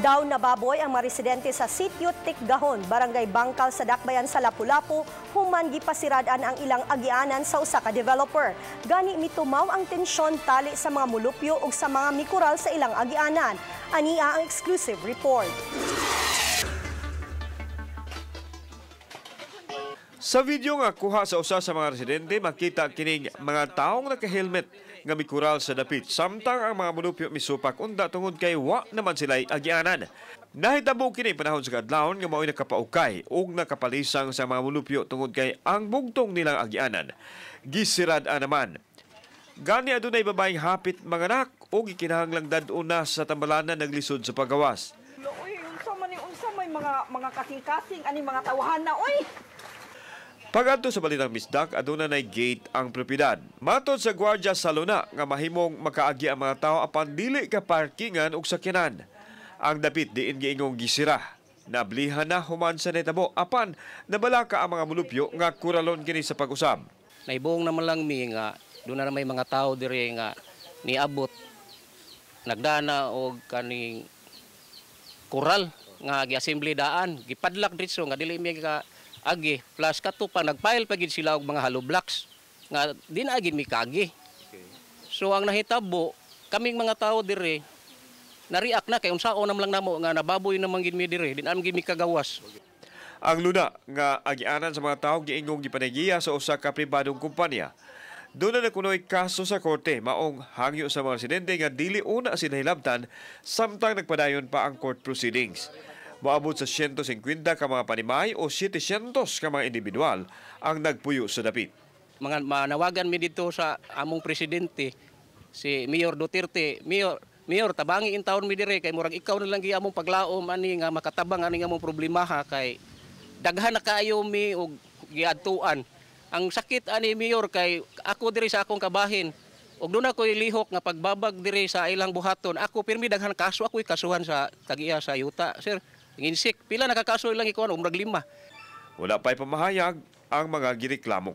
Daw na baboy ang mga residente sa sitio Tikgahon, barangay Bangkal sa Dakbayan sa Lapu-Lapu, human Gipasirad-an ang ilang Agianan sa usa ka developer. Gani mitumaw ang tensyon tali sa mga Molopyo ug sa mga mikural sa ilang Agianan. Ania ang exclusive report. Sa video nga kuha sa usa sa mga residente, makita kining mga taong naka-helmet nga mikural sa dapit. Samtang ang mga Molopyo misupak unda tungod kay wa naman sila'y Agianan. Nahitabo kini panahon sa kadlawon nga mao'y nakapaukay ug nakapalisang sa mga Molopyo tungod kay ang bugtong nilang Agianan gisirad-an naman. Gani adunay babaeng hapit manganak ug gikinahanglang dad-una sa tambalanan naglisod sa pagawas. Uy, unsa may mga kasing-kasing ani mga tawahan na oy. Pag-adto sa Balitang Bisdak, aduna nay gate ang propiedad. Matod sa gwardya sa luna nga mahimong makaagi ang mga tao apan dili ka parkingan ug sakyanan. Ang dapit diin giingong gisira. Nablihan na human sa netabo apan nabalaka ang mga Molopyo nga kuralon kini sa pag-usab. Naibong naman lang mi nga doon na may mga tao dire nga niabot nagdana og kaning kural nga gi-assembly daan gipadlak dritso nga dili mi ka agi plus katupa nagfile pa gid sila og mga hollow blocks nga di na gid mi kaagi. So ang nahitabo kaming mga tao dire na-react na kay unsaon nam lang namo nga nababoy naman gid mi dire di na gid mi kagawas. Ang luna nga agianan sa mga tao giingong gipanagiya sa usa ka pribadong kumpanya. Doon na nakunoy kaso sa korte maong hangyo sa mga residente nga dili una sila hilabtan samtang nagpadayon pa ang court proceedings. Maabot sa 150 ka mga panimay o 700 ka mga individual ang nagpuyo sa dapit. Mga manawagan mi dito sa among presidente, si Mayor Duterte, Mayor tabangi in taon mi dire kay murag ikaw na lang gi among paglaom ani nga makatabang ani nga among problema ha kay daghan na kaayo mi og giadtuan. Ang sakit ani Mayor kay ako dire sa akong kabahin og doon ako'y lihok nga pagbabag dire sa ilang buhaton. Ako pirmi daghan kaso ako'y kasuhan sa tagiya sa yuta. Sir, Insik, pila nakakaso lang ikaw, umrag 5. Wala pa'y pamahayag ang mga gireklamo.